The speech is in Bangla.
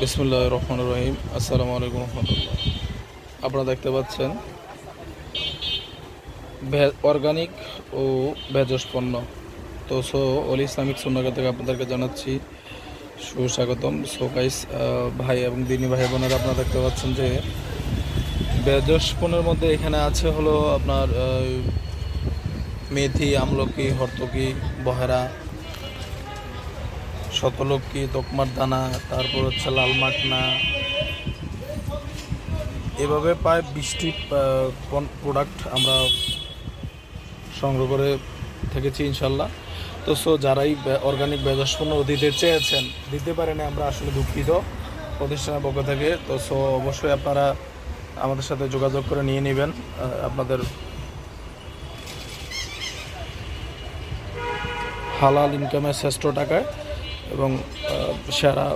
বিসমুল্লাহির রহমানির রহিম। আসসালামু আলাইকুম রহমতুল্লাহ। আপনারা দেখতে পাচ্ছেন অর্গানিক ও ভেষজ পণ্য। তো অল ইসলামিক সুন্নাহ থেকে আপনাদেরকে জানাচ্ছি সুস্বাগতম। গাইস, ভাই এবং দিনী ভাই বোনেরা, আপনারা দেখতে পাচ্ছেন যে ভেষজ পণ্যের মধ্যে এখানে আছে হলো আপনার মেথি, আমলকি, হর্তকি, বহেরা, শতলক্ষ্মী, তকমার দানা, তারপর হচ্ছে লাল মাখনা। এভাবে প্রায় 20টি প্রোডাক্ট আমরা সংগ্রহ করে থেকেছি ইনশাল্লাহ। তো যারাই অর্গানিক ভেষজ পণ্য দিতে চেয়েছেন, দিতে পারেন, আমরা আসলে দুঃখিত প্রতিষ্ঠানের পক্ষ থেকে। তো অবশ্যই আপনারা আমাদের সাথে যোগাযোগ করে নিয়ে নেবেন আপনাদের হালাল ইনকামের শ্রেষ্ঠ টাকায় এবং সেরা